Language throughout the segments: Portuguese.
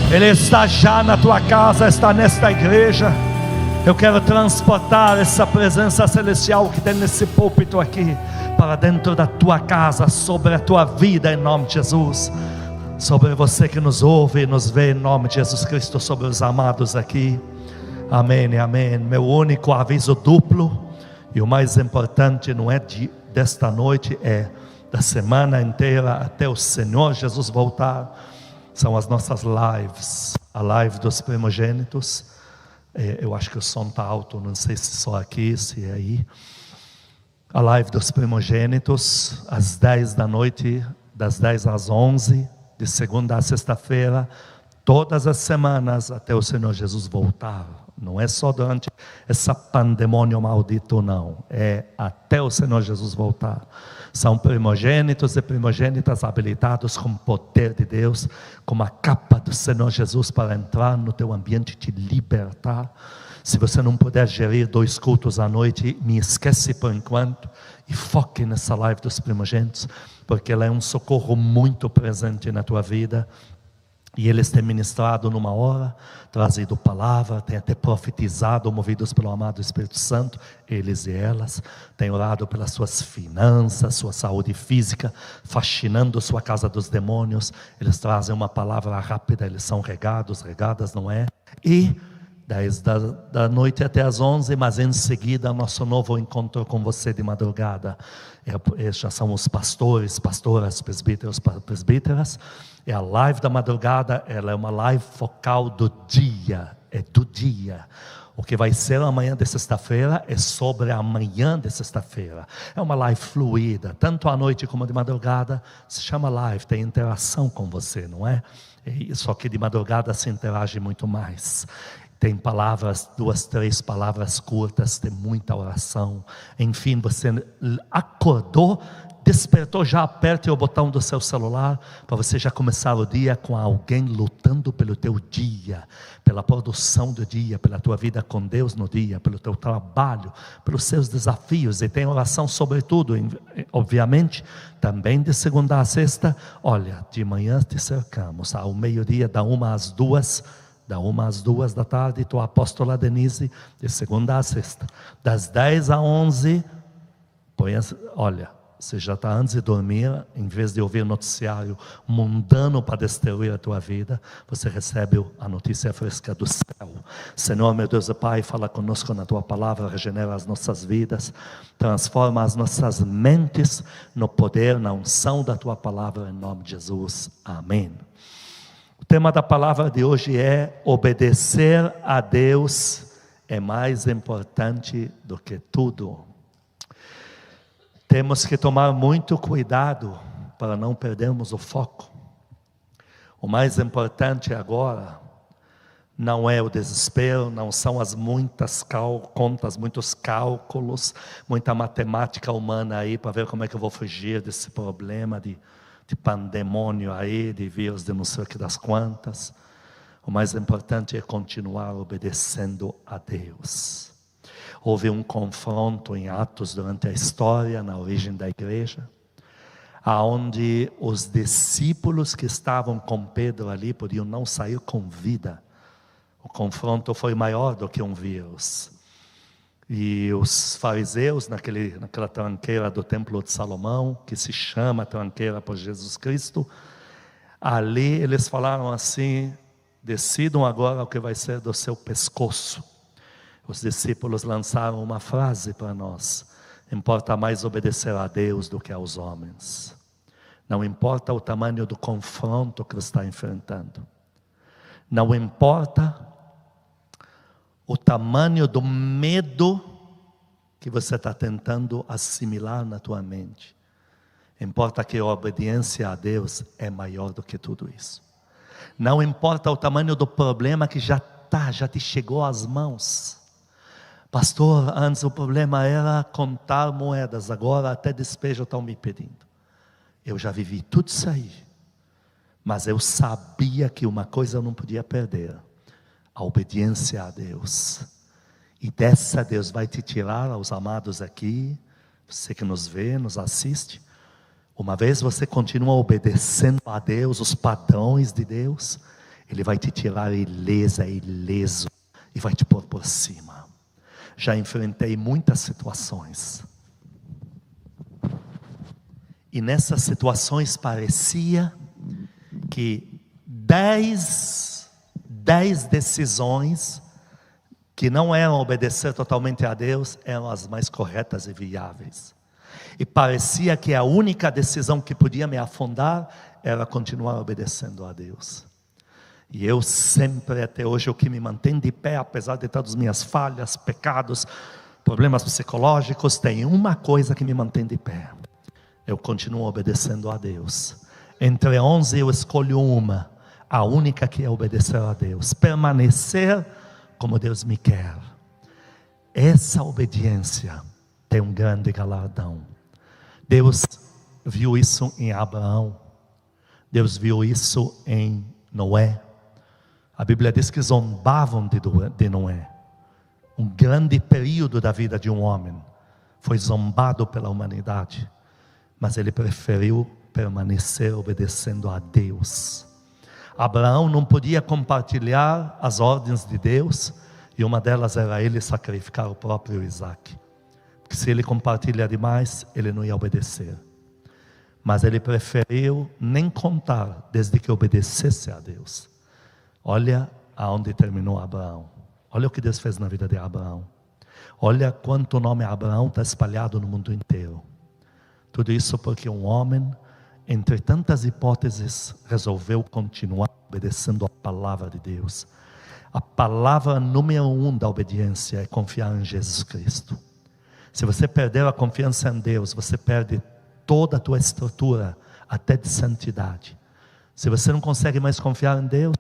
Ele está já na tua casa, está nesta igreja. Eu quero transportar essa presença celestial que tem nesse púlpito aqui para dentro da tua casa, sobre a tua vida, em nome de Jesus. Sobre você que nos ouve e nos vê, em nome de Jesus Cristo, sobre os amados aqui. Amém, amém. Meu único aviso duplo, e o mais importante não é desta noite, é da semana inteira até o Senhor Jesus voltar, são as nossas lives. A live dos primogênitos. Eu acho que o som está alto, não sei se só aqui, se é aí. A live dos primogênitos, às 10 da noite, das 10 às 11, de segunda a sexta-feira, todas as semanas até o Senhor Jesus voltar. Não é só durante essa pandemônio maldito, não. É até o Senhor Jesus voltar. São primogênitos e primogênitas habilitados com o poder de Deus, com a capa do Senhor Jesus para entrar no teu ambiente e te libertar. Se você não puder gerir 2 cultos à noite, me esquece por enquanto e foque nessa live dos primogênitos, porque ela é um socorro muito presente na tua vida. E eles têm ministrado numa hora, trazido palavra, têm até profetizado, movidos pelo amado Espírito Santo, eles e elas, têm orado pelas suas finanças, sua saúde física, fascinando sua casa dos demônios. Eles trazem uma palavra rápida, eles são regadas, não é? E 10 da noite até as 11, mas em seguida nosso novo encontro com você de madrugada. Já são os pastores, pastoras, presbíteros, presbíteras. É a live da madrugada, ela é uma live focal do dia, é do dia. O que vai ser amanhã de sexta-feira é sobre amanhã de sexta-feira. É uma live fluida, tanto à noite como de madrugada. Se chama live, tem interação com você, não é? Só que de madrugada se interage muito mais. Tem palavras, 2, 3 palavras curtas, tem muita oração. Enfim, você acordou, despertou, já aperte o botão do seu celular para você já começar o dia com alguém lutando pelo teu dia, pela produção do dia, pela tua vida com Deus no dia, pelo teu trabalho, pelos seus desafios. E tem oração sobre tudo, obviamente, também de segunda a sexta. Olha, de manhã te cercamos, ao meio-dia, da 1 às 2, da tarde, tua apóstola Denise, de segunda a sexta, das 10 a 11, olha, você já está antes de dormir, em vez de ouvir noticiário mundano para destruir a tua vida, você recebe a notícia fresca do céu. Senhor, meu Deus e Pai, fala conosco na tua palavra, regenera as nossas vidas, transforma as nossas mentes no poder, na unção da tua palavra, em nome de Jesus, amém. O tema da palavra de hoje é: obedecer a Deus é mais importante do que tudo. Temos que tomar muito cuidado para não perdermos o foco. O mais importante agora não é o desespero, não são as muitas contas, muitos cálculos, muita matemática humana aí para ver como é que eu vou fugir desse problema de pandemônio aí, de vírus de não sei o que das quantas. O mais importante é continuar obedecendo a Deus. Houve um confronto em Atos durante a história, na origem da igreja, aonde os discípulos que estavam com Pedro ali podiam não sair com vida. O confronto foi maior do que um vírus. E os fariseus, naquela tranqueira do templo de Salomão, que se chama tranqueira por Jesus Cristo, ali eles falaram assim: decidam agora o que vai ser do seu pescoço. Os discípulos lançaram uma frase para nós: importa mais obedecer a Deus do que aos homens. Não importa o tamanho do confronto que você está enfrentando, não importa o tamanho do medo que você está tentando assimilar na tua mente. Importa que a obediência a Deus é maior do que tudo isso. Não importa o tamanho do problema que já te chegou às mãos. Pastor, antes o problema era contar moedas, agora até despejo estão me pedindo. Eu já vivi tudo isso aí, mas eu sabia que uma coisa eu não podia perder: a obediência a Deus. E dessa Deus vai te tirar, aos amados aqui, você que nos vê, nos assiste. Uma vez você continua obedecendo a Deus, os padrões de Deus, Ele vai te tirar ilesa, ileso, e vai te pôr por cima. Já enfrentei muitas situações. E nessas situações parecia que 10 decisões que não eram obedecer totalmente a Deus, eram as mais corretas e viáveis. E parecia que a única decisão que podia me afundar era continuar obedecendo a Deus. E eu sempre, até hoje, o que me mantém de pé, apesar de todas as minhas falhas, pecados, problemas psicológicos, tem uma coisa que me mantém de pé: eu continuo obedecendo a Deus. Entre 11 eu escolho uma, a única que é obedecer a Deus, permanecer como Deus me quer. Essa obediência tem um grande galardão. Deus viu isso em Abraão, Deus viu isso em Noé. A Bíblia diz que zombavam de Noé. Um grande período da vida de um homem foi zombado pela humanidade, mas ele preferiu permanecer obedecendo a Deus. Abraão não podia compartilhar as ordens de Deus, e uma delas era ele sacrificar o próprio Isaac, porque se ele compartilha demais, ele não ia obedecer. Mas ele preferiu nem contar, desde que obedecesse a Deus. Olha aonde terminou Abraão. Olha o que Deus fez na vida de Abraão. Olha quanto o nome Abraão está espalhado no mundo inteiro. Tudo isso porque um homem, entre tantas hipóteses, resolveu continuar obedecendo a palavra de Deus. A palavra número 1 da obediência é confiar em Jesus Cristo. Se você perder a confiança em Deus, você perde toda a tua estrutura, até de santidade. Se você não consegue mais confiar em Deus,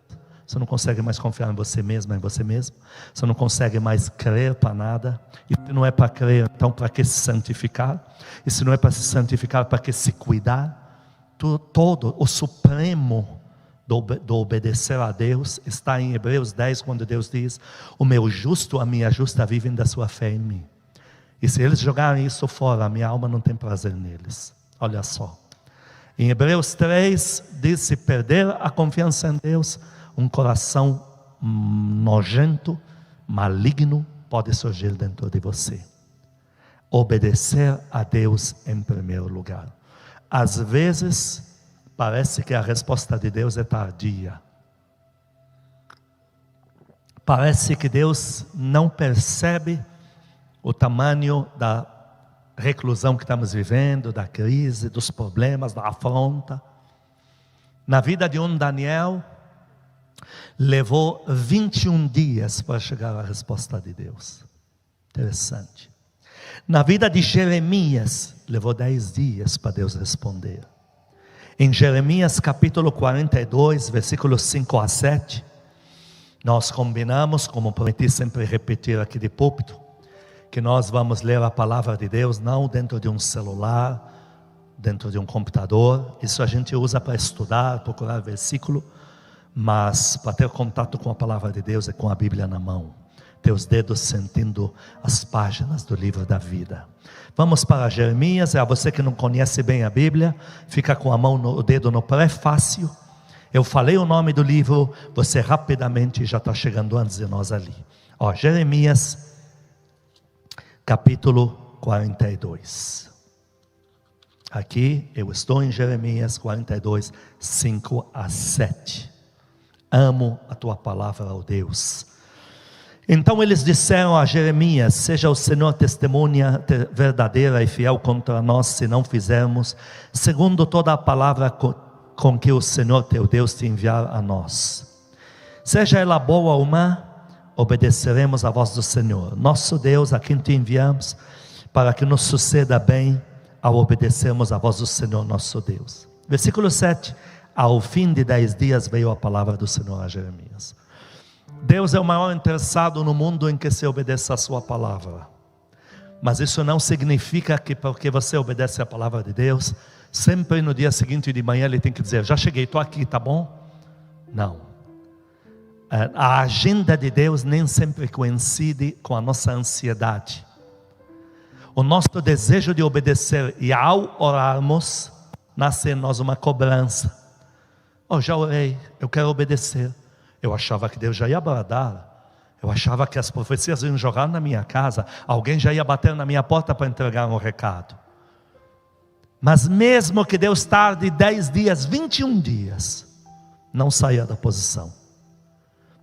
você não consegue mais confiar em você mesmo, você não consegue mais crer para nada. E se não é para crer, então para que se santificar? E se não é para se santificar, para que se cuidar? Todo o supremo do obedecer a Deus está em Hebreus 10, quando Deus diz: o meu justo, a minha justa vivem da sua fé em mim. E se eles jogarem isso fora, a minha alma não tem prazer neles. Olha só, em Hebreus 3 diz: se perder a confiança em Deus, um coração nojento, maligno pode surgir dentro de você. Obedecer a Deus em primeiro lugar. Às vezes parece que a resposta de Deus é tardia. Parece que Deus não percebe o tamanho da reclusão que estamos vivendo, da crise, dos problemas, da afronta. Na vida de um Daniel, levou 21 dias para chegar à resposta de Deus. Interessante. Na vida de Jeremias, levou 10 dias para Deus responder. Em Jeremias capítulo 42, versículos 5 a 7, nós combinamos, como prometi sempre repetir aqui de púlpito, que nós vamos ler a palavra de Deus não dentro de um celular, dentro de um computador. Isso a gente usa para estudar, procurar versículo, mas para ter contato com a palavra de Deus é com a Bíblia na mão, ter os dedos sentindo as páginas do livro da vida. Vamos para Jeremias. A você que não conhece bem a Bíblia, fica com a mão, o dedo no prefácio. Eu falei o nome do livro, você rapidamente já está chegando antes de nós ali. Jeremias capítulo 42. Aqui eu estou em Jeremias 42, 5 a 7. Amo a tua palavra, ó Deus. Então eles disseram a Jeremias: seja o Senhor testemunha verdadeira e fiel contra nós, se não fizermos segundo toda a palavra com que o Senhor teu Deus te enviar a nós. Seja ela boa ou má, obedeceremos a voz do Senhor nosso Deus, a quem te enviamos, para que nos suceda bem ao obedecermos a voz do Senhor nosso Deus. Versículo 7. Ao fim de 10 dias veio a palavra do Senhor a Jeremias. Deus é o maior interessado no mundo em que se obedeça a sua palavra. Mas isso não significa que porque você obedece a palavra de Deus, sempre no dia seguinte de manhã ele tem que dizer: já cheguei, estou aqui, tá bom? Não. A agenda de Deus nem sempre coincide com a nossa ansiedade. O nosso desejo de obedecer, e ao orarmos, nasce em nós uma cobrança. Já orei, eu quero obedecer. Eu achava que Deus já ia bradar. Eu achava que as profecias iam jogar na minha casa. Alguém já ia bater na minha porta para entregar um recado. Mas mesmo que Deus tarde 10 dias, 21 dias, não saia da posição.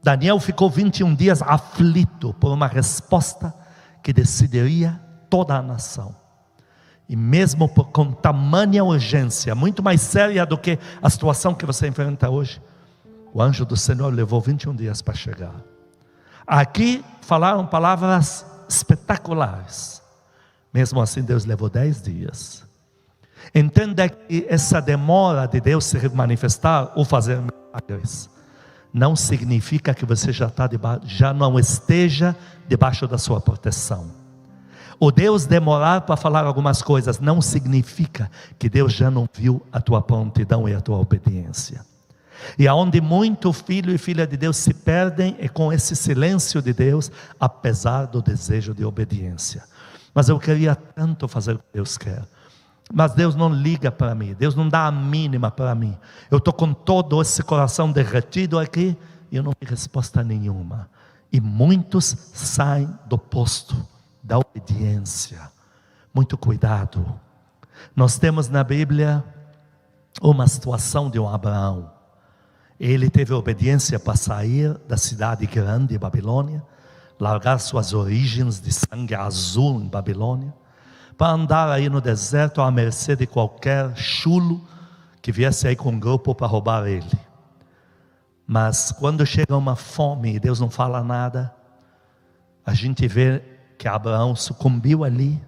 Daniel ficou 21 dias aflito por uma resposta que decidiria toda a nação. E mesmo com tamanha urgência, muito mais séria do que a situação que você enfrenta hoje, o anjo do Senhor levou 21 dias para chegar. Aqui falaram palavras espetaculares. Mesmo assim Deus levou 10 dias. Entenda que essa demora de Deus se manifestar ou fazer milagres não significa que você já não esteja debaixo da sua proteção. O Deus demorar para falar algumas coisas não significa que Deus já não viu a tua prontidão e a tua obediência. E aonde muito filho e filha de Deus se perdem é com esse silêncio de Deus, apesar do desejo de obediência. Mas eu queria tanto fazer o que Deus quer, mas Deus não liga para mim, Deus não dá a mínima para mim. Eu estou com todo esse coração derretido aqui e eu não tenho resposta nenhuma. E muitos saem do posto da obediência. Muito cuidado. Nós temos na Bíblia uma situação de um Abraão. Ele teve obediência para sair da cidade grande, Babilônia, largar suas origens de sangue azul em Babilônia, para andar aí no deserto à mercê de qualquer chulo que viesse aí com um grupo para roubar ele. Mas quando chega uma fome e Deus não fala nada, a gente vê que Abraão sucumbiu ali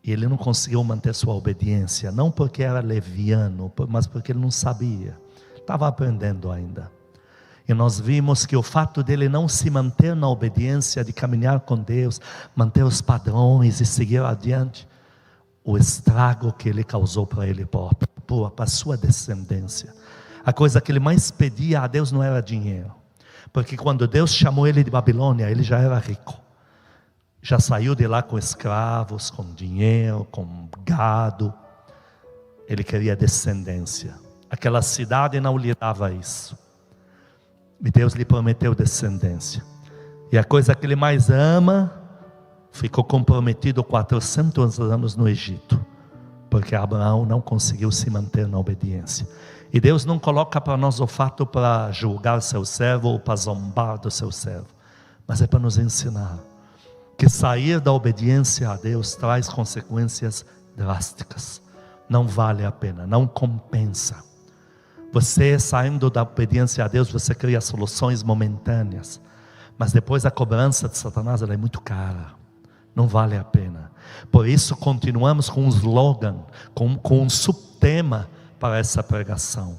e ele não conseguiu manter sua obediência, não porque era leviano, mas porque ele não sabia, estava aprendendo ainda. E nós vimos que o fato dele não se manter na obediência, de caminhar com Deus, manter os padrões e seguir adiante, o estrago que ele causou para ele próprio, para a sua descendência. A coisa que ele mais pedia a Deus não era dinheiro, porque quando Deus chamou ele de Babilônia, ele já era rico, já saiu de lá com escravos, com dinheiro, com gado. Ele queria descendência. Aquela cidade não lhe dava isso. E Deus lhe prometeu descendência. E a coisa que ele mais ama, ficou comprometido 400 anos no Egito, porque Abraão não conseguiu se manter na obediência. E Deus não coloca para nós o fato para julgar seu servo ou para zombar do seu servo, mas é para nos ensinar que sair da obediência a Deus traz consequências drásticas. Não vale a pena, não compensa. Você saindo da obediência a Deus, você cria soluções momentâneas, mas depois a cobrança de Satanás ela é muito cara, não vale a pena. Por isso continuamos com um slogan, com um subtema para essa pregação: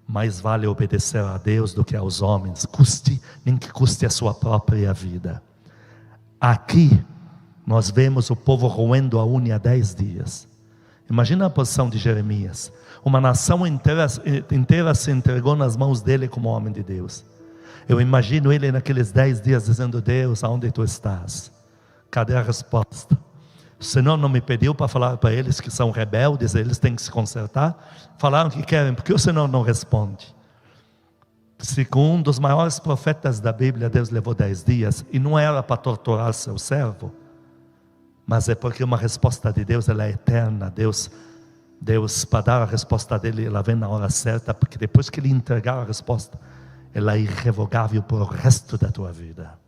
mais vale obedecer a Deus do que aos homens, custe, nem que custe a sua própria vida. Aqui nós vemos o povo roendo a unha há 10 dias. Imagina a posição de Jeremias. Uma nação inteira se entregou nas mãos dele como homem de Deus. Eu imagino ele naqueles 10 dias dizendo: Deus, aonde tu estás? Cadê a resposta? O Senhor não me pediu para falar para eles que são rebeldes, eles têm que se consertar? Falaram que querem, por que o Senhor não responde? Segundo um dos maiores profetas da Bíblia, Deus levou 10 dias, e não era para torturar seu servo, mas é porque uma resposta de Deus ela é eterna. Deus para dar a resposta dele, ela vem na hora certa, porque depois que ele entregar a resposta, ela é irrevogável para o resto da tua vida.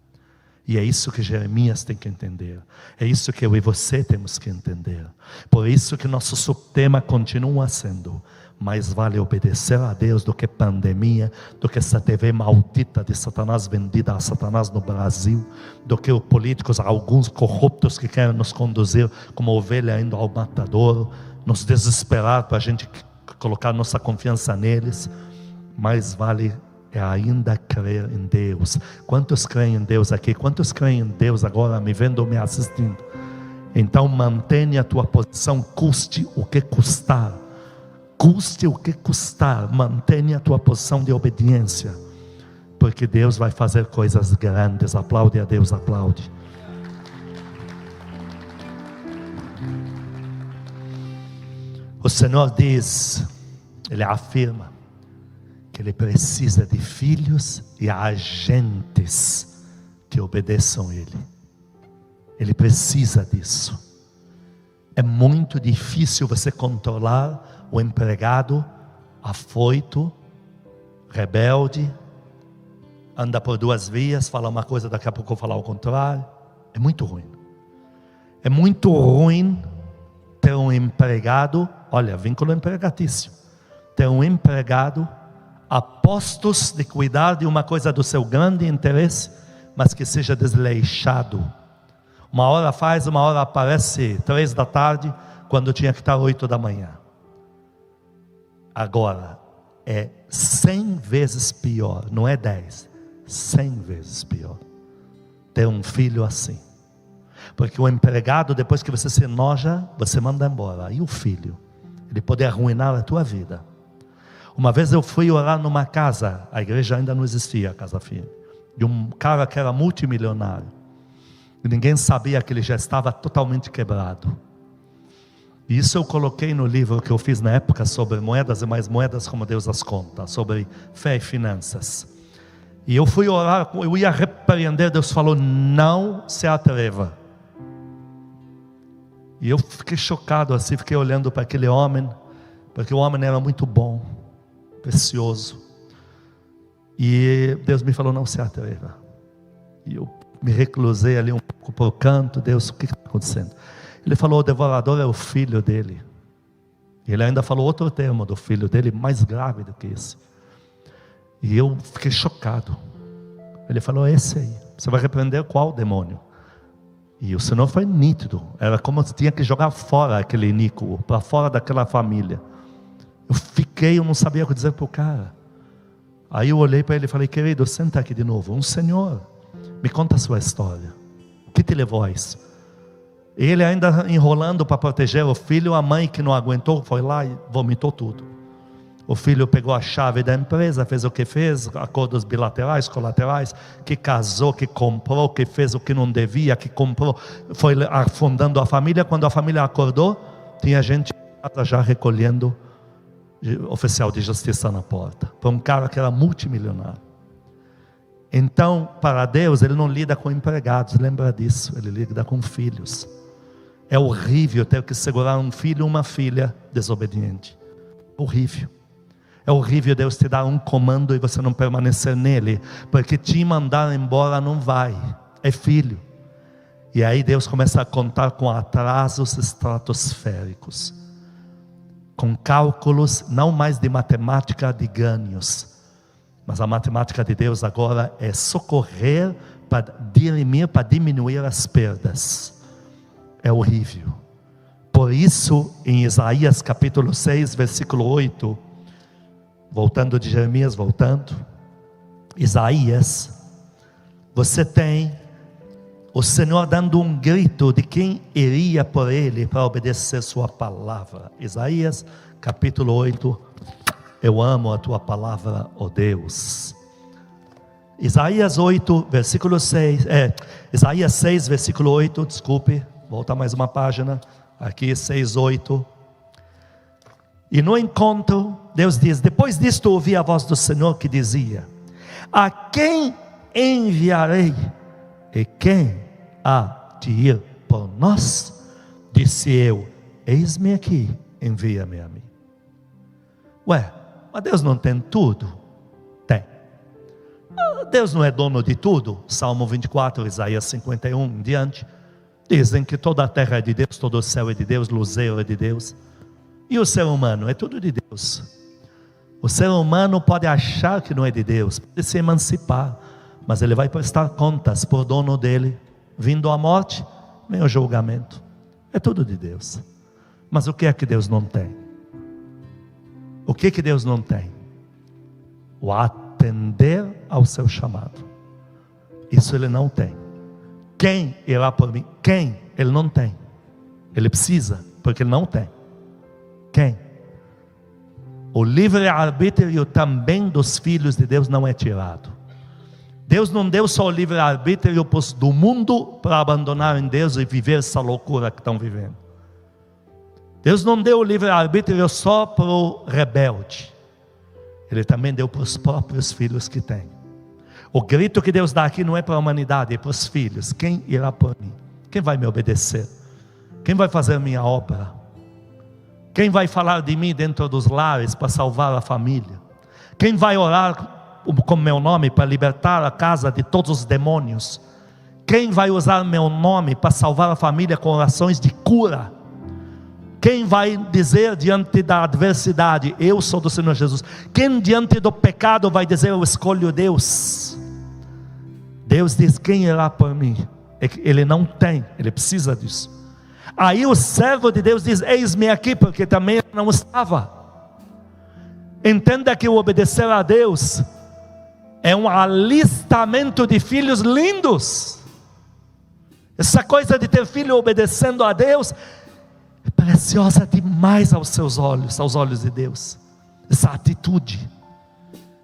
E é isso que Jeremias tem que entender, é isso que eu e você temos que entender. Por isso que nosso subtema continua sendo: mais vale obedecer a Deus do que pandemia, do que essa TV maldita de Satanás vendida a Satanás no Brasil, do que os políticos, alguns corruptos que querem nos conduzir como ovelha indo ao matadouro, nos desesperar para a gente colocar nossa confiança neles. Mais vale é ainda crer em Deus. Quantos creem em Deus aqui? Quantos creem em Deus agora me vendo ou me assistindo? Então mantenha a tua posição, custe o que custar. Custe o que custar, mantenha a tua posição de obediência, porque Deus vai fazer coisas grandes. Aplaude a Deus, aplaude. O Senhor diz, Ele afirma, que Ele precisa de filhos e agentes que obedeçam Ele. Ele precisa disso. É muito difícil você controlar o empregado afoito, rebelde, anda por duas vias, fala uma coisa, daqui a pouco falar o contrário. É muito ruim. É muito ruim ter um empregado, olha, vínculo empregatício, ter um empregado a postos de cuidar de uma coisa do seu grande interesse, mas que seja desleixado. Uma hora faz, uma hora aparece 3 da tarde, quando tinha que estar 8 da manhã. Agora, é 100 vezes pior, não é 10, 100 vezes pior, ter um filho assim. Porque o empregado, depois que você se enoja, você manda embora. E o filho? Ele pode arruinar a tua vida. Uma vez eu fui orar numa casa, a igreja ainda não existia, a Casa Firme, de um cara que era multimilionário. E ninguém sabia que ele já estava totalmente quebrado. E isso eu coloquei no livro que eu fiz na época sobre moedas e mais moedas, como Deus as conta, sobre fé e finanças. E eu fui orar, eu ia repreender, Deus falou, não se atreva. E eu fiquei chocado assim, fiquei olhando para aquele homem, porque o homem era muito bom, precioso. E Deus me falou, não se atreva. E eu me reclusei ali um pouco para o canto. Deus, o que está acontecendo? Ele falou, o devorador é o filho dele. E ele ainda falou outro termo do filho dele, mais grave do que esse. E eu fiquei chocado. Ele falou, esse aí, você vai repreender qual demônio? E o Senhor foi nítido. Era como se tinha que jogar fora aquele iníquo, para fora daquela família. Eu não sabia o que dizer para o cara. Aí eu olhei para ele e falei, querido, senta aqui de novo. Um senhor, me conta a sua história. O que te levou a isso? Ele ainda enrolando para proteger o filho, a mãe que não aguentou, foi lá e vomitou tudo. O filho pegou a chave da empresa, fez o que fez, acordos bilaterais, colaterais, que casou, que comprou, que fez o que não devia, que comprou, foi afundando a família. Quando a família acordou, tinha gente já recolhendo oficial de justiça na porta, para um cara que era multimilionário. Então, para Deus, Ele não lida com empregados, lembra disso, Ele lida com filhos. É horrível ter que segurar um filho ou uma filha desobediente. Horrível. É horrível Deus te dar um comando e você não permanecer nele, porque te mandar embora não vai, é filho. E aí Deus começa a contar com atrasos estratosféricos, com cálculos não mais de matemática de ganhos, mas a matemática de Deus agora é socorrer para dirimir, para diminuir as perdas. É horrível. Por isso, em Isaías capítulo 6, versículo 8, voltando de Jeremias, Isaías, você tem o Senhor dando um grito de quem iria por Ele para obedecer sua palavra. Isaías capítulo 8, eu amo a tua palavra, ó Deus. Isaías 8, versículo 6, Isaías 6, versículo 8, desculpe, volta mais uma página, aqui 6, 8. E no encontro, Deus diz, depois disto ouvi a voz do Senhor que dizia, a quem enviarei? E quem há de ir por nós? Disse eu, eis-me aqui, envia-me a mim. Ué, mas Deus não tem tudo? Tem. Deus não é dono de tudo? Salmo 24, Isaías 51 em diante, dizem que toda a terra é de Deus, todo o céu é de Deus, luzeiro é de Deus. E o ser humano? É tudo de Deus. O ser humano pode achar que não é de Deus, pode se emancipar, mas ele vai prestar contas por dono dele. Vindo a morte, vem o julgamento. É tudo de Deus. Mas o que é que Deus não tem? O que é que Deus não tem? O atender ao seu chamado. Isso Ele não tem. Quem irá por mim? Quem? Ele não tem. Ele precisa, porque Ele não tem. Quem? O livre-arbítrio também dos filhos de Deus não é tirado. Deus não deu só o livre-arbítrio do mundo para abandonar em Deus e viver essa loucura que estão vivendo. Deus não deu o livre-arbítrio só para o rebelde. Ele também deu para os próprios filhos que tem. O grito que Deus dá aqui não é para a humanidade, é para os filhos. Quem irá por mim? Quem vai me obedecer? Quem vai fazer a minha obra? Quem vai falar de mim dentro dos lares para salvar a família? Quem vai orar com meu nome para libertar a casa de todos os demônios? Quem vai usar meu nome para salvar a família com orações de cura? Quem vai dizer diante da adversidade, eu sou do Senhor Jesus? Quem diante do pecado vai dizer, eu escolho Deus? Deus diz, quem irá por mim? Ele não tem, ele precisa disso. Aí o servo de Deus diz, eis-me aqui, porque também não estava. Entenda que o obedecer a Deus é um alistamento de filhos lindos. Essa coisa de ter filho obedecendo a Deus é preciosa demais aos seus olhos, aos olhos de Deus. Essa atitude,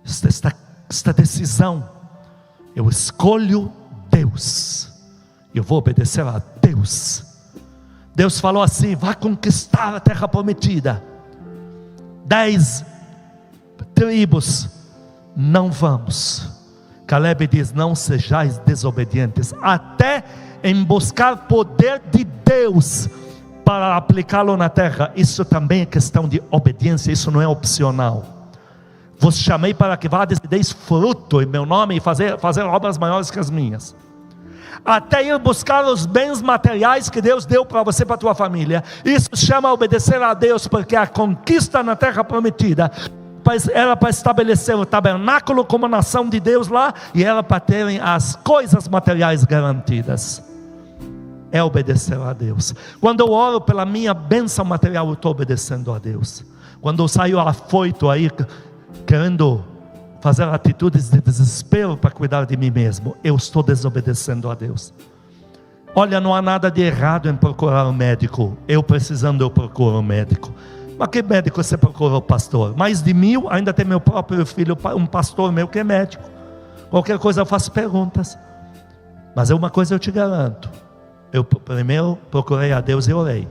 esta decisão, eu escolho Deus, eu vou obedecer a Deus. Deus falou assim, vá conquistar a terra prometida. 10 tribos, não vamos. Caleb diz, não sejais desobedientes, até em buscar poder de Deus, para aplicá-lo na terra. Isso também é questão de obediência, isso não é opcional. Vos chamei para que vades e deis fruto em meu nome, e fazer obras maiores que as minhas. Até ir buscar os bens materiais que Deus deu para você, para a tua família. Isso chama obedecer a Deus, porque a conquista na terra prometida era para estabelecer o tabernáculo como nação de Deus lá, e era para terem as coisas materiais garantidas. É obedecer a Deus. Quando eu oro pela minha bênção material, eu estou obedecendo a Deus. Quando eu saio afoito aí, querendo fazer atitudes de desespero para cuidar de mim mesmo, eu estou desobedecendo a Deus. Olha, não há nada de errado em procurar um médico. Eu precisando, eu procuro um médico. Mas que médico você procura? O pastor? Mais de 1000, ainda tem meu próprio filho, um pastor meu que é médico. Qualquer coisa eu faço perguntas. Mas uma coisa eu te garanto, eu primeiro procurei a Deus e orei.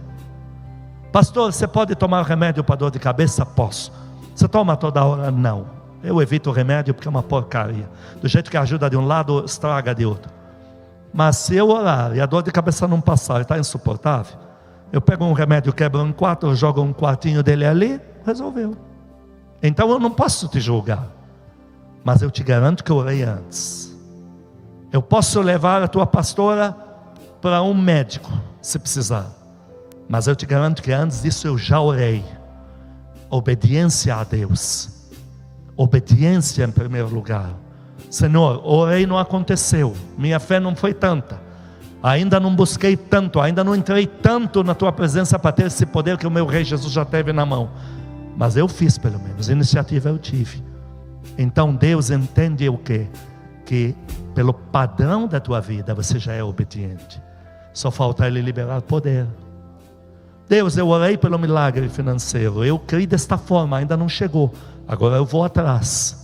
Pastor, você pode tomar remédio para dor de cabeça? Posso. Você toma toda hora? Não. Eu evito o remédio porque é uma porcaria. Do jeito que ajuda de um lado, estraga de outro. Mas se eu orar e a dor de cabeça não passar, está insuportável, eu pego um remédio, quebro em 4, jogo um quartinho dele ali, resolveu. Então eu não posso te julgar, mas eu te garanto que eu orei antes. Eu posso levar a tua pastora para um médico, se precisar, mas eu te garanto que antes disso eu já orei. Obediência a Deus, obediência em primeiro lugar. Senhor, orei, não aconteceu, minha fé não foi tanta, ainda não busquei tanto, ainda não entrei tanto na tua presença para ter esse poder que o meu rei Jesus já teve na mão, mas eu fiz pelo menos, iniciativa eu tive. Então Deus entende o quê? Que pelo padrão da tua vida você já é obediente, só falta Ele liberar poder. Deus, eu orei pelo milagre financeiro, eu criei desta forma, ainda não chegou, agora eu vou atrás.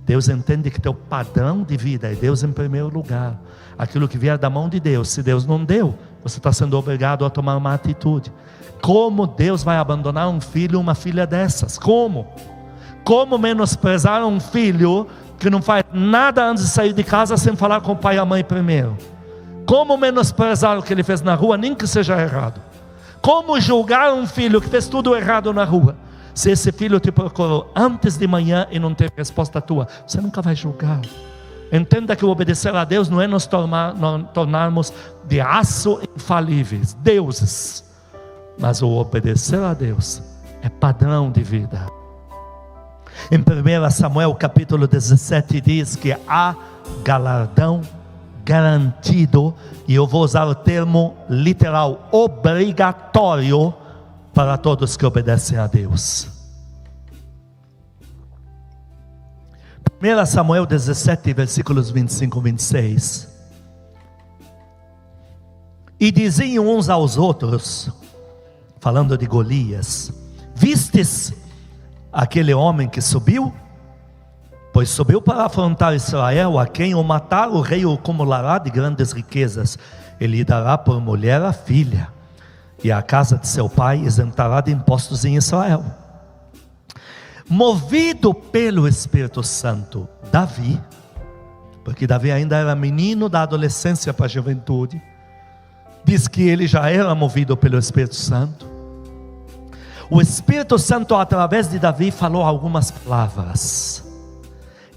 Deus entende que teu padrão de vida é Deus em primeiro lugar. Aquilo que vier da mão de Deus, se Deus não deu, você está sendo obrigado a tomar uma atitude. Como Deus vai abandonar um filho, uma filha dessas? Como? Como menosprezar um filho que não faz nada antes de sair de casa sem falar com o pai e a mãe primeiro? Como menosprezar o que ele fez na rua, nem que seja errado? Como julgar um filho que fez tudo errado na rua? Se esse filho te procurou antes de manhã e não teve resposta tua, você nunca vai julgar. Entenda que o obedecer a Deus não é nos tornarmos de aço infalíveis, deuses. Mas o obedecer a Deus é padrão de vida. Em 1 Samuel capítulo 17 diz que há galardão garantido, e eu vou usar o termo literal, obrigatório, para todos que obedecem a Deus. 1 Samuel 17, versículos 25 e 26. E diziam uns aos outros, falando de Golias: vistes aquele homem que subiu? Pois subiu para afrontar Israel, a quem o matar o rei o acumulará de grandes riquezas, ele lhe dará por mulher a filha, e a casa de seu pai isentará de impostos em Israel. movido pelo Espírito Santo, Davi, porque Davi ainda era menino da adolescência para a juventude, diz que ele já era movido pelo Espírito Santo. O Espírito Santo, através de Davi, falou algumas palavras.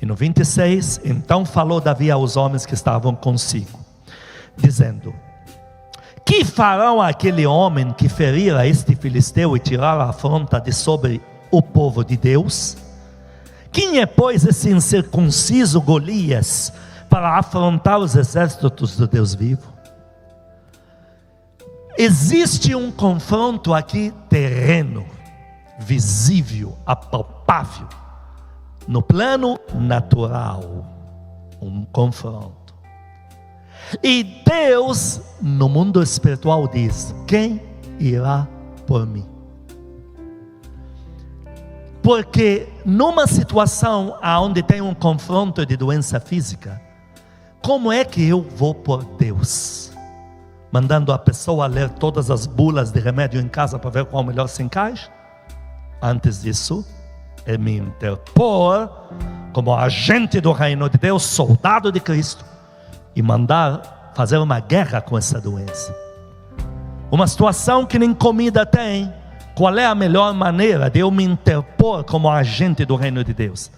E no 26, então falou Davi aos homens que estavam consigo, dizendo: que farão aquele homem que ferir a este filisteu e tirar a afronta de sobre o povo de Deus? Quem é, pois, esse incircunciso Golias para afrontar os exércitos do Deus vivo? Existe um confronto aqui terreno, visível, apalpável, no plano natural, um confronto. E Deus, no mundo espiritual, diz: quem irá por mim? Porque numa situação onde tem um confronto de doença física, como é que eu vou por Deus? Mandando a pessoa ler todas as bulas de remédio em casa para ver qual melhor se encaixa? Antes disso, é me interpor como agente do reino de Deus, soldado de Cristo, e mandar fazer uma guerra com essa doença. Uma situação que nem comida tem. Qual é a melhor maneira de eu me interpor como agente do reino de Deus?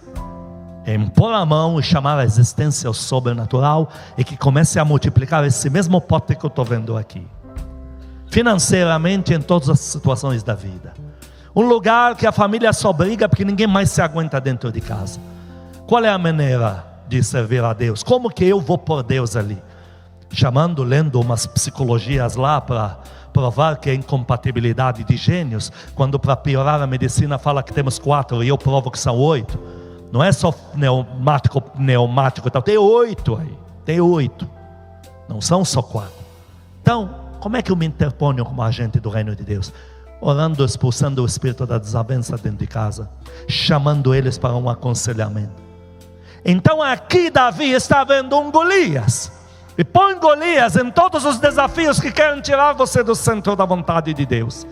É impor a mão e chamar a existência ao sobrenatural, e que comece a multiplicar esse mesmo pote que eu estou vendo aqui, financeiramente, em todas as situações da vida. Um lugar que a família só briga porque ninguém mais se aguenta dentro de casa. Qual é a maneira de servir a Deus? Como que eu vou por Deus ali? Chamando, lendo umas psicologias lá para provar que é incompatibilidade de gênios, quando para piorar a medicina fala que temos 4 e eu provo que são 8. Não é só pneumático e tal, tem 8 aí, tem 8, não são só 4. Então, como é que eu me interponho como agente do reino de Deus? Orando, expulsando o espírito da desavença dentro de casa, chamando eles para um aconselhamento. Então aqui Davi está vendo um Golias, e põe Golias em todos os desafios que querem tirar você do centro da vontade de Deus.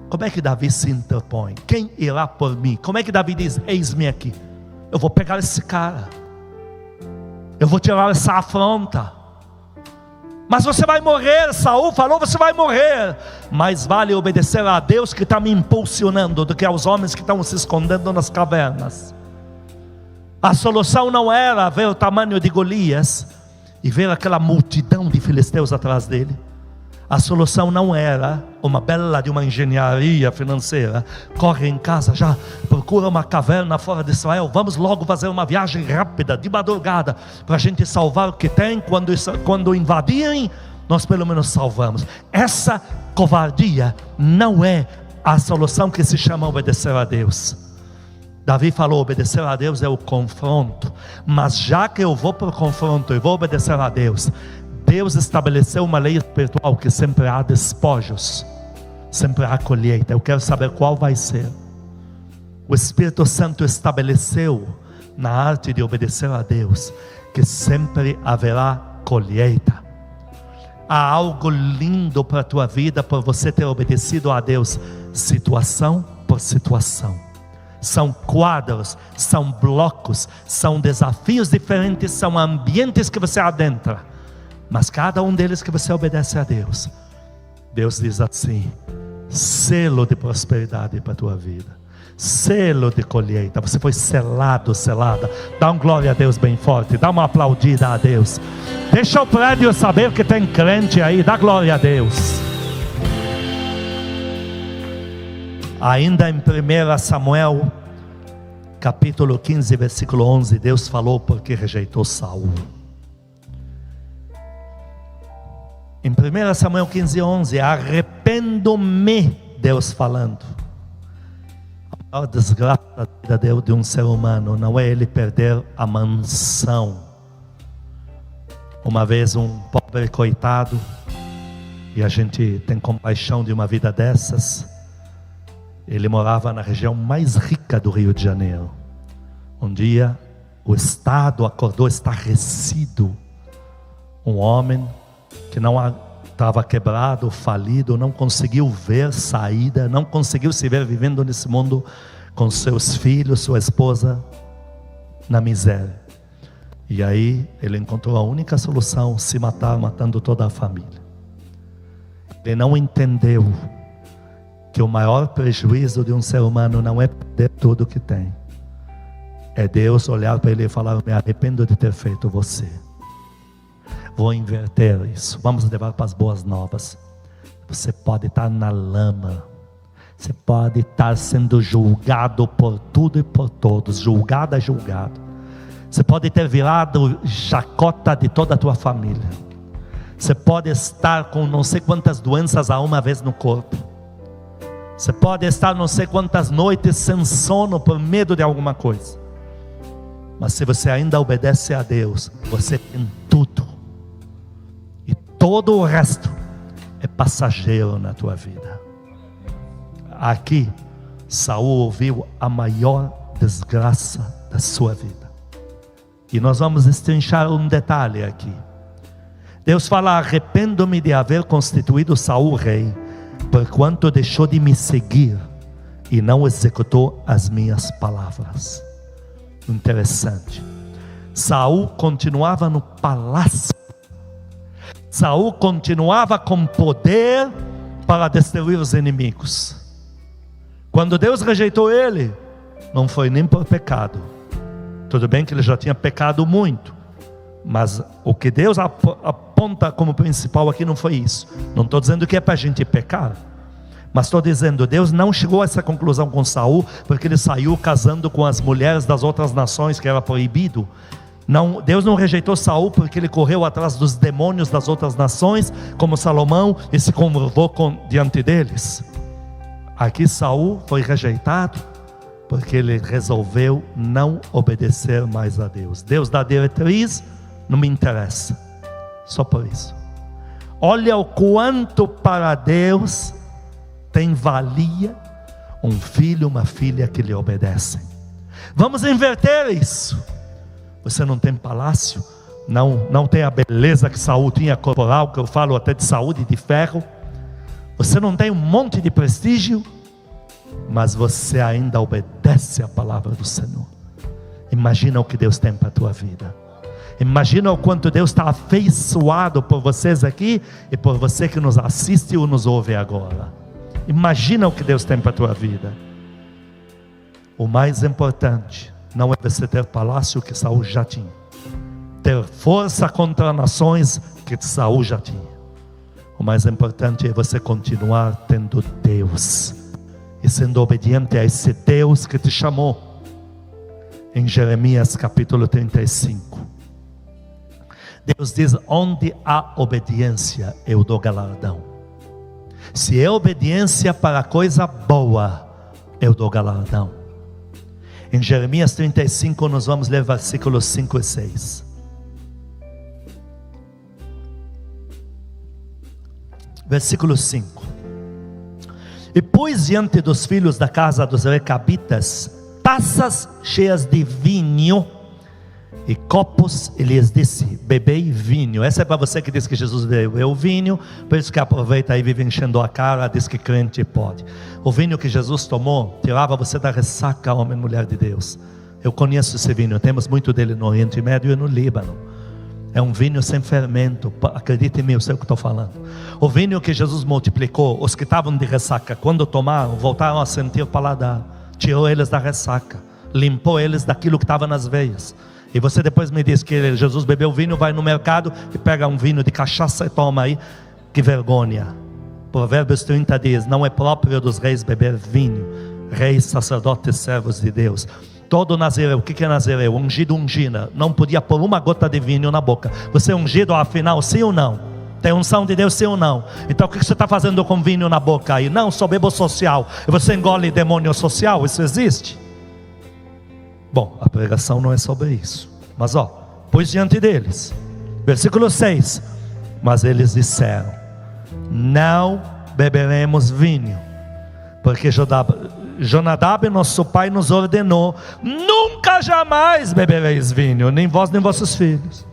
Como é que Davi se interpõe? Quem irá por mim? Como é que Davi diz: eis-me aqui, eu vou pegar esse cara, eu vou tirar essa afronta. Mas você vai morrer, Saul falou, você vai morrer. Mais vale obedecer a Deus que está me impulsionando do que aos homens que estão se escondendo nas cavernas. A solução não era ver o tamanho de Golias e ver aquela multidão de filisteus atrás dele. A solução não era uma bela de uma engenharia financeira. Corre em casa já, procura uma caverna fora de Israel. Vamos logo fazer uma viagem rápida, de madrugada, para a gente salvar o que tem. Quando invadirem, nós pelo menos salvamos. Essa covardia não é a solução que se chama obedecer a Deus. Davi falou: obedecer a Deus é o confronto. Mas já que eu vou para o confronto e vou obedecer a Deus, Deus estabeleceu uma lei espiritual que sempre há despojos, sempre há colheita. Eu quero saber qual vai ser. O Espírito Santo estabeleceu na arte de obedecer a Deus que sempre haverá colheita. Há algo lindo para a tua vida por você ter obedecido a Deus, situação por situação. São quadros, são blocos, são desafios diferentes, são ambientes que você adentra. Mas cada um deles que você obedece a Deus, Deus diz assim: selo de prosperidade para a tua vida, selo de colheita. Você foi selado, selada. Dá um glória a Deus bem forte, dá uma aplaudida a Deus. Deixa o prédio saber que tem crente aí, dá glória a Deus. Ainda em 1 Samuel capítulo 15 versículo 11, Deus falou porque rejeitou Saul. Em 1 Samuel 15, 11, arrependo-me, Deus falando. A maior desgraça da vida de um ser humano não é ele perder a mansão. Uma vez um pobre coitado, e a gente tem compaixão de uma vida dessas, ele morava na região mais rica do Rio de Janeiro. Um dia o Estado acordou estarrecido. Um homem que não estava quebrado, falido, não conseguiu ver saída, não conseguiu se ver vivendo nesse mundo com seus filhos, sua esposa, na miséria. E aí ele encontrou a única solução: se matar, matando toda a família. Ele não entendeu que o maior prejuízo de um ser humano não é perder tudo que tem, é Deus olhar para ele e falar: me arrependo de ter feito você. Vou inverter isso. Vamos levar para as boas novas. Você pode estar na lama, você pode estar sendo julgado por tudo e por todos, julgado. Você pode ter virado chacota de toda a tua família. Você pode estar com não sei quantas doenças a uma vez no corpo. Você pode estar não sei quantas noites sem sono por medo de alguma coisa. Mas se você ainda obedece a Deus, você tem tudo. E todo o resto é passageiro na tua vida. Aqui, Saul ouviu a maior desgraça da sua vida. E nós vamos destrinchar um detalhe aqui. Deus fala: arrependo-me de haver constituído Saul rei, porquanto deixou de me seguir e não executou as minhas palavras. Interessante. Saul continuava no palácio. Saul continuava com poder para destruir os inimigos. Quando Deus rejeitou ele, não foi nem por pecado. Tudo bem que ele já tinha pecado muito, mas o que Deus aponta como principal aqui não foi isso. Não estou dizendo que é para a gente pecar, mas estou dizendo: Deus não chegou a essa conclusão com Saul porque ele saiu casando com as mulheres das outras nações, que era proibido. Não, Deus não rejeitou Saul porque ele correu atrás dos demônios das outras nações, como Salomão, e se curvou diante deles. Aqui Saul foi rejeitado porque ele resolveu não obedecer mais a Deus. Deus dá diretriz, não me interessa, só por isso. Olha o quanto para Deus tem valia um filho, uma filha que lhe obedecem. Vamos inverter isso. Você não tem palácio, não tem a beleza que Saul tinha corporal, que eu falo até de saúde de ferro. Você não tem um monte de prestígio, mas você ainda obedece a palavra do Senhor. Imagina o que Deus tem para a tua vida. Imagina o quanto Deus está afeiçoado por vocês aqui e por você que nos assiste ou nos ouve agora. Imagina o que Deus tem para a tua vida. O mais importante não é você ter palácio, que Saul já tinha, ter força contra nações, que Saul já tinha. O mais importante é você continuar tendo Deus e sendo obediente a esse Deus que te chamou. Em Jeremias capítulo 35, Deus diz: onde há obediência, eu dou galardão. Se é obediência para coisa boa, eu dou galardão. Em Jeremias 35 nós vamos ler versículos 5 e 6. Versículo 5: e pus diante dos filhos da casa dos recabitas taças cheias de vinho e copos, e lhes disse: bebei vinho. Essa é para você que diz que Jesus bebeu vinho, por isso que aproveita e vive enchendo a cara, diz que crente pode. O vinho que Jesus tomou tirava você da ressaca, homem e mulher de Deus. Eu conheço esse vinho, temos muito dele no Oriente Médio e no Líbano. É um vinho sem fermento, acredite em mim, eu sei o que estou falando. O vinho que Jesus multiplicou, os que estavam de ressaca, quando tomaram, voltaram a sentir o paladar. Tirou eles da ressaca, limpou eles daquilo que estava nas veias. E você depois me diz que Jesus bebeu vinho, vai no mercado e pega um vinho de cachaça e toma aí. Que vergonha. Provérbios 30 diz: não é próprio dos reis beber vinho. Reis, sacerdotes, servos de Deus. Todo nazireu, o que é nazireu? Ungido, ungida, não podia pôr uma gota de vinho na boca. Você é ungido afinal, sim ou não? Tem unção de Deus, sim ou não? Então o que você está fazendo com vinho na boca aí? Não, sou bebo social. E você engole demônio social, isso existe? Bom, a pregação não é sobre isso. Mas pus diante deles. Versículo 6. Mas eles disseram: não beberemos vinho, porque Jonadab, nosso pai, nos ordenou: nunca jamais bebereis vinho, nem vós nem vossos filhos.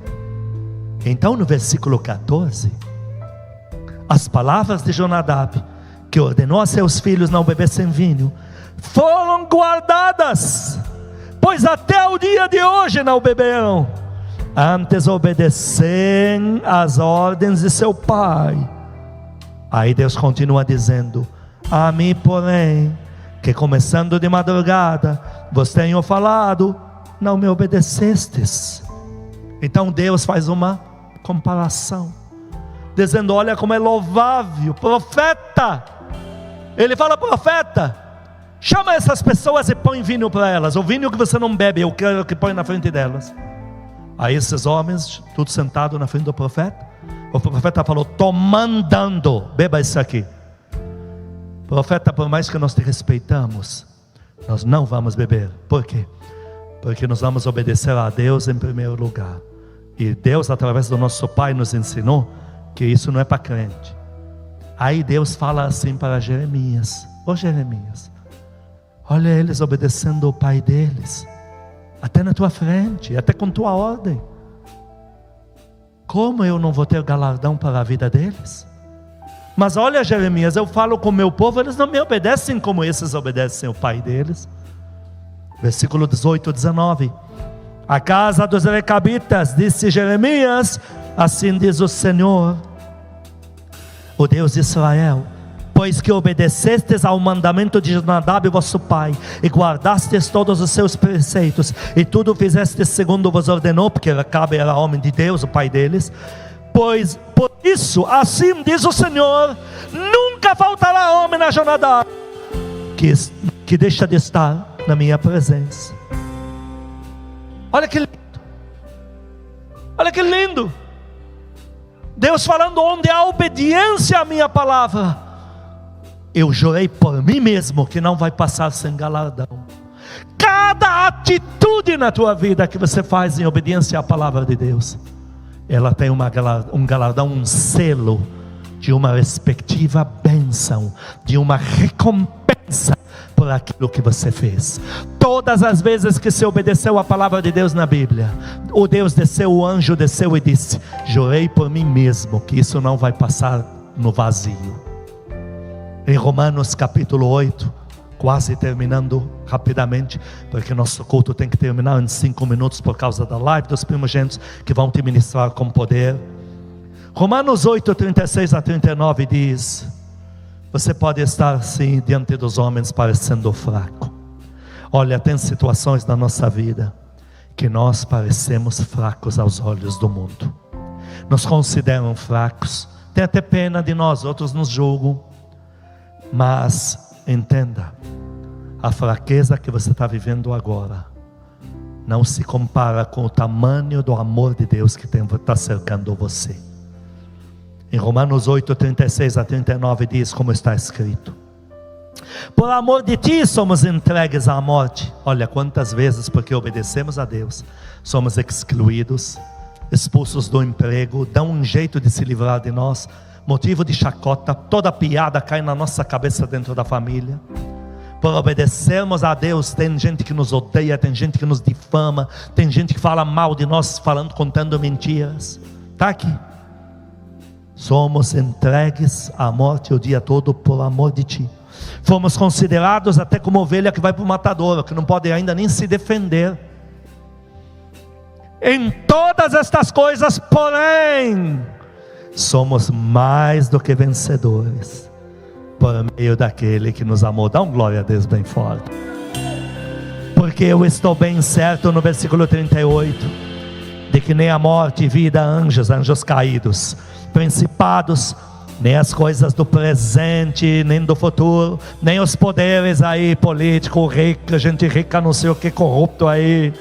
Então no versículo 14, as palavras de Jonadab, que ordenou a seus filhos não bebessem vinho, foram guardadas, pois até o dia de hoje não beberam, antes obedecem às ordens de seu pai. Aí Deus continua dizendo: a mim, porém, que começando de madrugada vos tenho falado, não me obedecestes. Então Deus faz uma comparação, dizendo: olha como é louvável, profeta. Ele fala: profeta, chama essas pessoas e põe vinho para elas. O vinho que você não bebe, eu quero que põe na frente delas. Aí esses homens, tudo sentado na frente do profeta. O profeta falou: estou mandando, beba isso aqui. Profeta, por mais que nós te respeitamos, nós não vamos beber. Por quê? Porque nós vamos obedecer a Deus em primeiro lugar. E Deus, através do nosso pai, nos ensinou que isso não é para crente. Aí Deus fala assim para Jeremias: ô Jeremias, olha eles obedecendo o pai deles, até na tua frente, até com tua ordem. Como eu não vou ter galardão para a vida deles? Mas olha, Jeremias, eu falo com o meu povo, eles não me obedecem como esses obedecem o pai deles. Versículo 18, 19. A casa dos recabitas, disse Jeremias: assim diz o Senhor, o Deus de Israel, pois que obedecestes ao mandamento de Nadab vosso pai, e guardastes todos os seus preceitos, e tudo fizestes segundo vos ordenou, porque Recabe era homem de Deus, o pai deles. Pois por isso, assim diz o Senhor, nunca faltará homem na jornada que deixa de estar na minha presença. Olha que lindo, olha que lindo. Deus falando: onde há obediência à minha palavra, eu jurei por mim mesmo que não vai passar sem galardão. Cada atitude na tua vida que você faz em obediência à palavra de Deus, ela tem um galardão, um selo de uma respectiva bênção, de uma recompensa por aquilo que você fez. Todas as vezes que se obedeceu à palavra de Deus na Bíblia, o Deus desceu, o anjo desceu e disse: jurei por mim mesmo que isso não vai passar no vazio. Em Romanos capítulo 8, quase terminando rapidamente, porque nosso culto tem que terminar em 5 minutos por causa da live dos primogênitos que vão te ministrar com poder. Romanos 8, 36 a 39 diz: você pode estar sim diante dos homens parecendo fraco. Olha, tem situações na nossa vida que nós parecemos fracos aos olhos do mundo, nos consideram fracos, tem até pena de nós, outros nos julgam. Mas entenda, a fraqueza que você está vivendo agora não se compara com o tamanho do amor de Deus que está cercando você. Em Romanos 8, 36 a 39 diz como está escrito: por amor de ti somos entregues à morte. Olha quantas vezes, porque obedecemos a Deus, somos excluídos, expulsos do emprego, dão um jeito de se livrar de nós, motivo de chacota, toda piada cai na nossa cabeça dentro da família. Por obedecermos a Deus, tem gente que nos odeia, tem gente que nos difama, tem gente que fala mal de nós, contando mentiras. Está aqui. Somos entregues à morte o dia todo por amor de ti. Fomos considerados até como ovelha que vai para o matadouro, que não pode ainda nem se defender. Em todas estas coisas, porém, somos mais do que vencedores, por meio daquele que nos amou. Dá um glória a Deus bem forte. Porque eu estou bem certo, no versículo 38, de que nem a morte, vida, anjos caídos, principados, nem as coisas do presente, nem do futuro, nem os poderes aí, político, rico, gente rica, não sei o que, corrupto aí,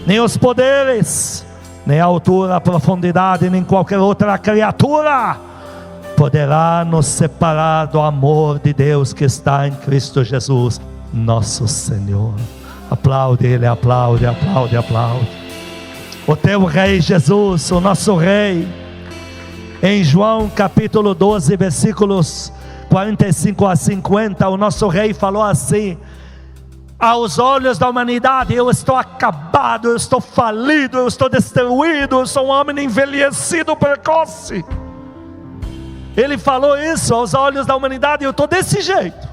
nem os poderes, nem a altura, a profundidade, nem qualquer outra criatura poderá nos separar do amor de Deus que está em Cristo Jesus, nosso Senhor. Aplaude Ele, aplaude, aplaude, aplaude. O teu Rei Jesus, o nosso Rei. Em João capítulo 12, versículos 45 a 50, o nosso Rei falou assim: aos olhos da humanidade eu estou acabado, eu estou falido, eu estou destruído, eu sou um homem envelhecido precoce. Ele falou isso aos olhos da humanidade, eu estou desse jeito.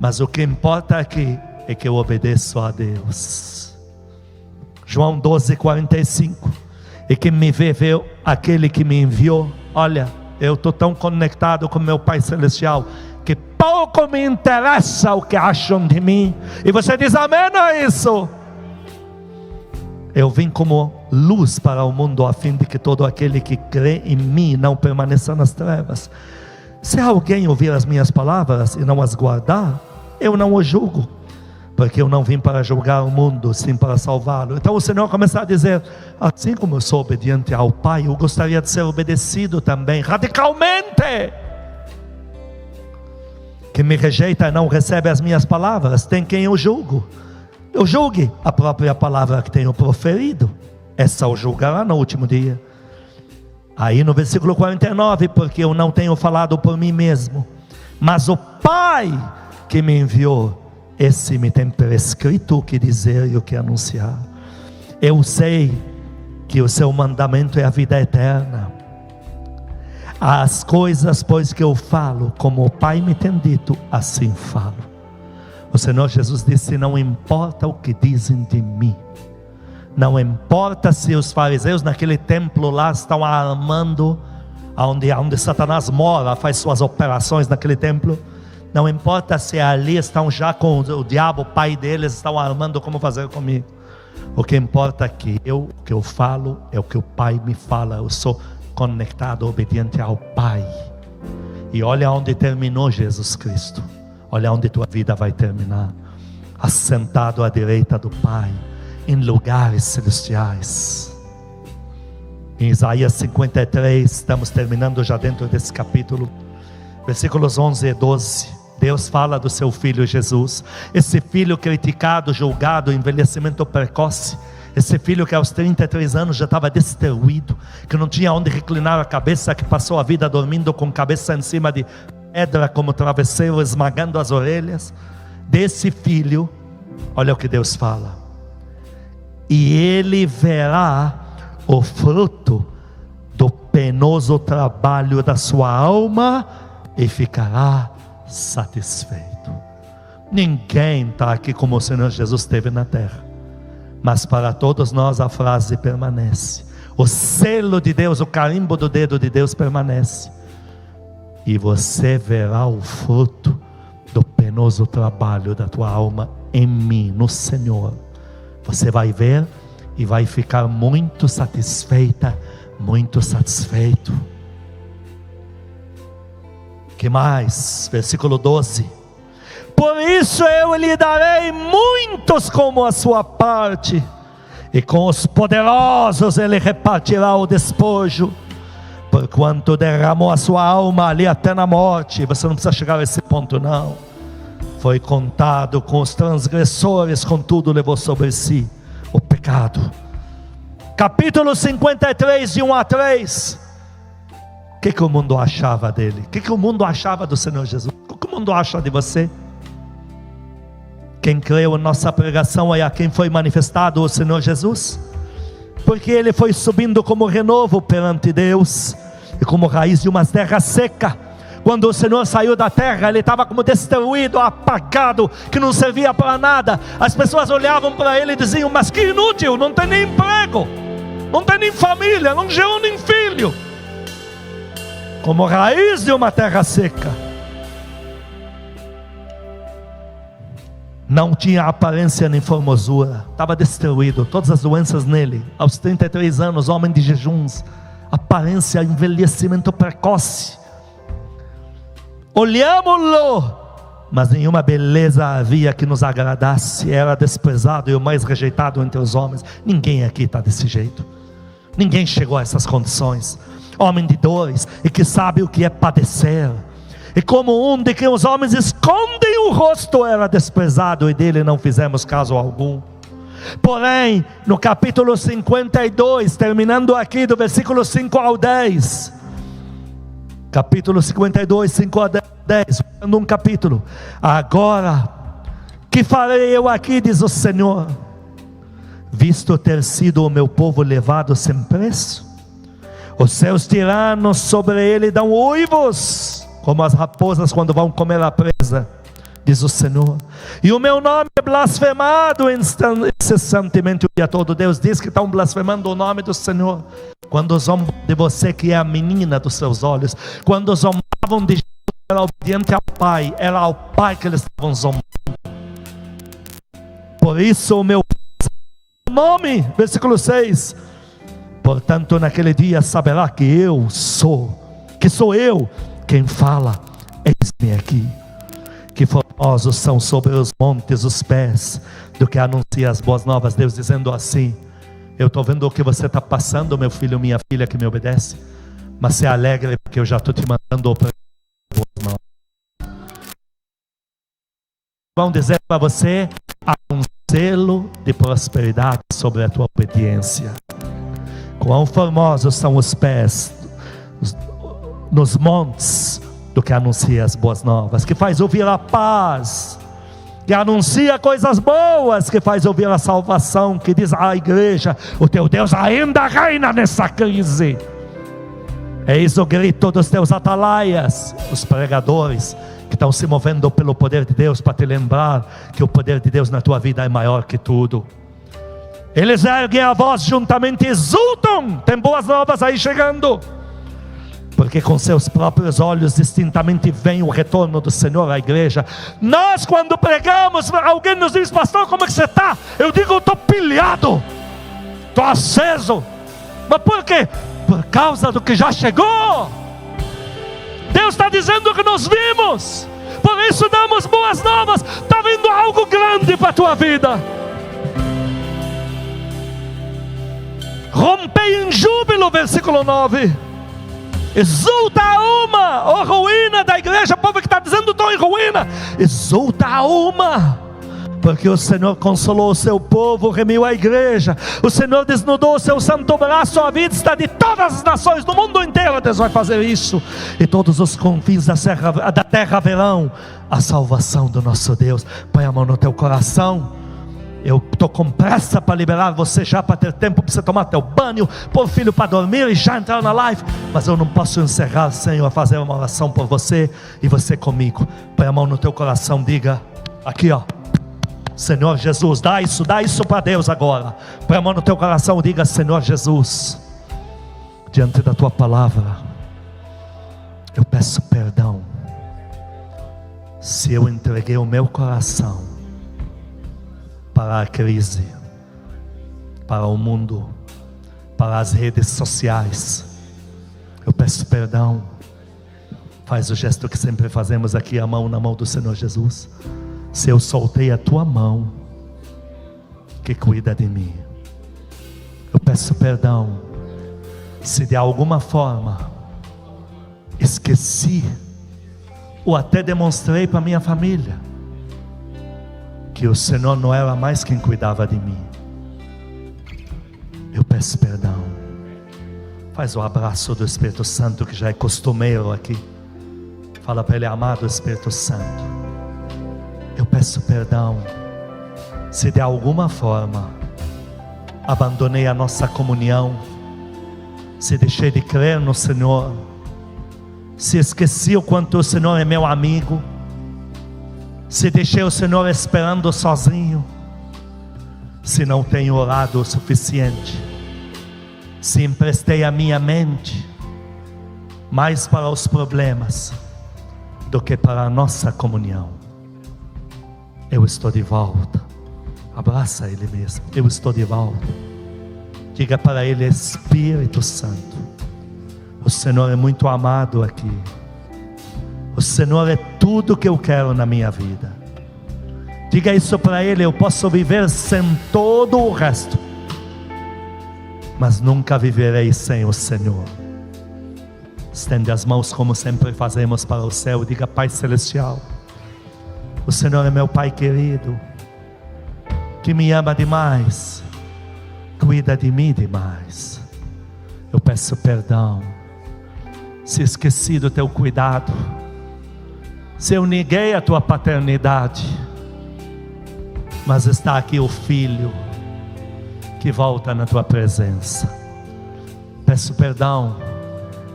Mas o que importa aqui é que eu obedeço a Deus. João 12:45. E quem me vê, vê aquele que me enviou. Olha, eu estou tão conectado com meu Pai Celestial que pouco me interessa o que acham de mim. E você diz amém a isso? Eu vim como luz para o mundo, a fim de que todo aquele que crê em mim não permaneça nas trevas. Se alguém ouvir as minhas palavras e não as guardar, eu não o julgo, porque eu não vim para julgar o mundo, sim para salvá-lo. Então o Senhor começa a dizer: assim como eu sou obediente ao Pai, eu gostaria de ser obedecido também, radicalmente. Quem me rejeita e não recebe as minhas palavras, tem quem eu julgo. Eu julgue a própria palavra que tenho proferido, essa o julgará no último dia. Aí no versículo 49, porque eu não tenho falado por mim mesmo, mas o Pai que me enviou, esse me tem prescrito o que dizer e o que anunciar. Eu sei que o seu mandamento é a vida eterna. As coisas, pois, que eu falo, como o Pai me tem dito, assim falo. O Senhor Jesus disse: não importa o que dizem de mim. Não importa se os fariseus naquele templo lá estão armando, onde Satanás mora, faz suas operações naquele templo. Não importa se ali estão já com o diabo, o pai deles, estão armando como fazer comigo. O que importa é que o que eu falo é o que o Pai me fala. Eu sou conectado, obediente ao Pai. E olha onde terminou Jesus Cristo. Olha onde tua vida vai terminar. Assentado à direita do Pai, em lugares celestiais. Em Isaías 53, estamos terminando já dentro desse capítulo, versículos 11 e 12. Deus fala do seu filho Jesus, esse filho criticado, julgado, envelhecimento precoce, esse filho que aos 33 anos já estava destruído, que não tinha onde reclinar a cabeça, que passou a vida dormindo com a cabeça em cima de pedra como travesseiro, esmagando as orelhas. Desse filho, olha o que Deus fala: e ele verá o fruto do penoso trabalho da sua alma e ficará satisfeito. Ninguém está aqui como o Senhor Jesus esteve na terra, mas para todos nós a frase permanece, o selo de Deus, o carimbo do dedo de Deus permanece: e você verá o fruto do penoso trabalho da tua alma em mim, no Senhor. Você vai ver e vai ficar muito satisfeita, muito satisfeito. Que mais? Versículo 12: por isso eu lhe darei muitos como a sua parte, e com os poderosos ele repartirá o despojo, porquanto derramou a sua alma ali até na morte. Você não precisa chegar a esse ponto não. Foi contado com os transgressores, contudo levou sobre si o pecado. Capítulo 53, de 1 a 3. O que o mundo achava dele? O que o mundo achava do Senhor Jesus? O que o mundo acha de você? Quem creu em nossa pregação é a quem foi manifestado o Senhor Jesus, porque ele foi subindo como renovo perante Deus, e como raiz de uma terra seca. Quando o Senhor saiu da terra, ele estava como destruído, apagado, que não servia para nada. As pessoas olhavam para ele e diziam: mas que inútil, não tem nem emprego, não tem nem família, não gerou nem filho. Como raiz de uma terra seca. Não tinha aparência nem formosura, estava destruído, todas as doenças nele. Aos 33 anos, homem de jejuns, aparência, envelhecimento precoce. Olhámos-lo, mas nenhuma beleza havia que nos agradasse. Era desprezado e o mais rejeitado entre os homens. Ninguém aqui está desse jeito. Ninguém chegou a essas condições. Homem de dores e que sabe o que é padecer. E como um de quem os homens escondem o rosto, era desprezado, e dele não fizemos caso algum. Porém, no capítulo 52, terminando aqui do versículo 5 ao 10, capítulo 52, 5 a 10, um capítulo: agora, que farei eu aqui, diz o Senhor, visto ter sido o meu povo levado sem preço? Os seus tiranos sobre ele dão uivos, como as raposas quando vão comer a presa. diz o Senhor, e o meu nome é blasfemado incessantemente o dia todo. Deus diz que estão blasfemando o nome do Senhor quando zombam de você, que é a menina dos seus olhos. Quando zombavam de Jesus, era obediente ao Pai, era ao Pai que eles estavam zombando. Por isso o meu nome, versículo 6, portanto naquele dia saberá que sou eu quem fala, eis-me aqui. Que formosos são sobre os montes os pés do que anuncia as boas novas. Deus dizendo assim: eu estou vendo o que você está passando, meu filho, minha filha que me obedece, mas se alegre porque eu já estou te mandando para boas novas. Vão dizer para você: há um selo de prosperidade sobre a tua obediência. Quão formosos são os pés nos montes do que anuncia as boas novas, que faz ouvir a paz, que anuncia coisas boas, que faz ouvir a salvação, que diz à igreja: o teu Deus ainda reina nessa crise. Eis o grito dos teus atalaias, os pregadores que estão se movendo pelo poder de Deus, para te lembrar que o poder de Deus na tua vida é maior que tudo. Eles erguem a voz juntamente e exultam. Tem boas novas aí chegando, porque com seus próprios olhos distintamente vem o retorno do Senhor à igreja. Nós, quando pregamos, alguém nos diz: pastor, como é que você está? Eu digo: eu estou pilhado, estou aceso. Mas por quê? Por causa do que já chegou. Deus está dizendo que nós vimos, por isso damos boas novas. Está vindo algo grande para a tua vida. Rompei em júbilo, versículo 9. Exulta a alma, ó ruína da igreja, povo que está dizendo: estou em ruína. Exulta a alma, porque o Senhor consolou o seu povo, remiu a igreja. O Senhor desnudou o seu santo braço à vista de todas as nações do mundo inteiro. Deus vai fazer isso, e todos os confins da terra verão a salvação do nosso Deus. Põe a mão no teu coração. Eu estou com pressa para liberar você já, para ter tempo para você tomar teu banho, pôr o filho para dormir e já entrar na live. Mas eu não posso encerrar sem eu fazer uma oração por você e você comigo. Põe a mão no teu coração, diga aqui, ó: Senhor Jesus, dá isso para Deus agora. Põe a mão no teu coração e diga: Senhor Jesus, diante da tua palavra, eu peço perdão se eu entreguei o meu coração para a crise, para o mundo, para as redes sociais. Eu peço perdão. Faz o gesto que sempre fazemos aqui, a mão na mão do Senhor Jesus. Se eu soltei a tua mão que cuida de mim, eu peço perdão se de alguma forma esqueci ou até demonstrei para minha família que o Senhor não era mais quem cuidava de mim. Eu peço perdão. Faz o abraço do Espírito Santo, que já é costumeiro aqui. Fala para ele: amado Espírito Santo, eu peço perdão se de alguma forma abandonei a nossa comunhão, se deixei de crer no Senhor, se esqueci o quanto o Senhor é meu amigo, se deixei o Senhor esperando sozinho, se não tenho orado o suficiente, se emprestei a minha mente mais para os problemas do que para a nossa comunhão. Eu estou de volta. Abraça Ele mesmo. Eu estou de volta. Diga para Ele: Espírito Santo, o Senhor é muito amado aqui. O Senhor é tudo que eu quero na minha vida. Diga isso para Ele: eu posso viver sem todo o resto, mas nunca viverei sem o Senhor. Estende as mãos como sempre fazemos para o céu. Diga: Pai Celestial, o Senhor é meu Pai querido, que me ama demais, cuida de mim demais. Eu peço perdão se esqueci do teu cuidado, se eu neguei a tua paternidade, mas está aqui o Filho que volta na tua presença. Peço perdão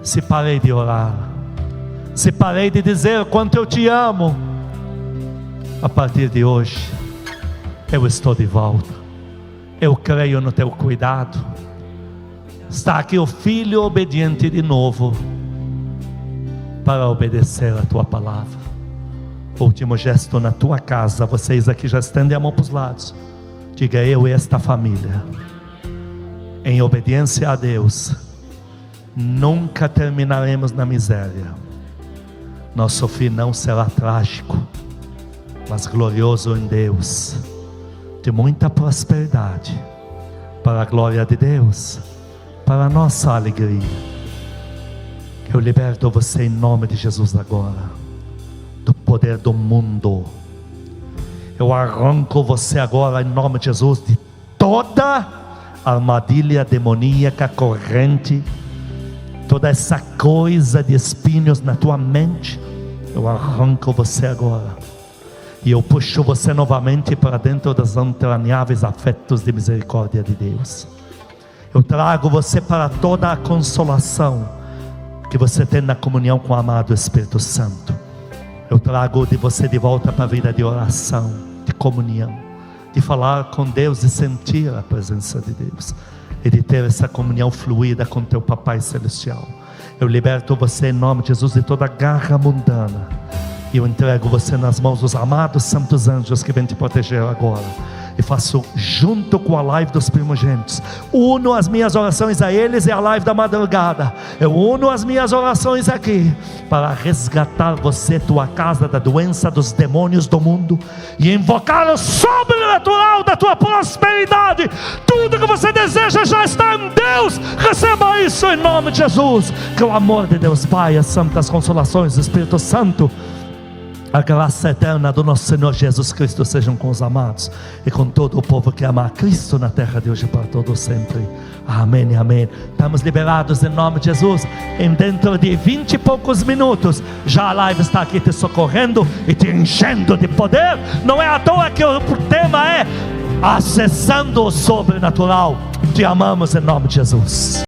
se parei de orar, se parei de dizer quanto eu te amo, A partir de hoje, eu estou de volta. Eu creio no teu cuidado. Está aqui o filho obediente de novo, para obedecer a tua palavra. Último gesto na tua casa. Vocês aqui já estendem a mão para os lados. Diga: eu e esta família, em obediência a Deus, nunca terminaremos na miséria. Nosso fim não será trágico, mas glorioso em Deus, de muita prosperidade, para a glória de Deus, para a nossa alegria. Eu liberto você em nome de Jesus agora, do poder do mundo. Eu arranco você agora em nome de Jesus de toda armadilha demoníaca, corrente, toda essa coisa de espinhos na tua mente. Eu arranco você agora, e eu puxo você novamente para dentro dos entranháveis afetos de misericórdia de Deus. Eu trago você para toda a consolação que você tem na comunhão com o amado Espírito Santo. Eu trago de você de volta para a vida de oração, de comunhão, de falar com Deus, de sentir a presença de Deus, e de ter essa comunhão fluida com teu Papai Celestial. Eu liberto você em nome de Jesus de toda garra mundana, e eu entrego você nas mãos dos amados santos anjos que vêm te proteger agora. E faço junto com a live dos primogênitos, uno as minhas orações a eles e a live da madrugada. Eu uno as minhas orações aqui para resgatar você, tua casa, da doença, dos demônios do mundo, e invocar o sobrenatural da tua prosperidade. Tudo que você deseja já está em Deus. Receba isso em nome de Jesus. Que o amor de Deus Pai, as santas consolações do Espírito Santo, a graça eterna do nosso Senhor Jesus Cristo sejam com os amados e com todo o povo que ama a Cristo na terra de hoje para todo sempre. Amém e amém. Estamos liberados em nome de Jesus. Em dentro de 20 e poucos minutos já a live está aqui te socorrendo e te enchendo de poder. Não é à toa que o tema é acessando o sobrenatural. Te amamos em nome de Jesus.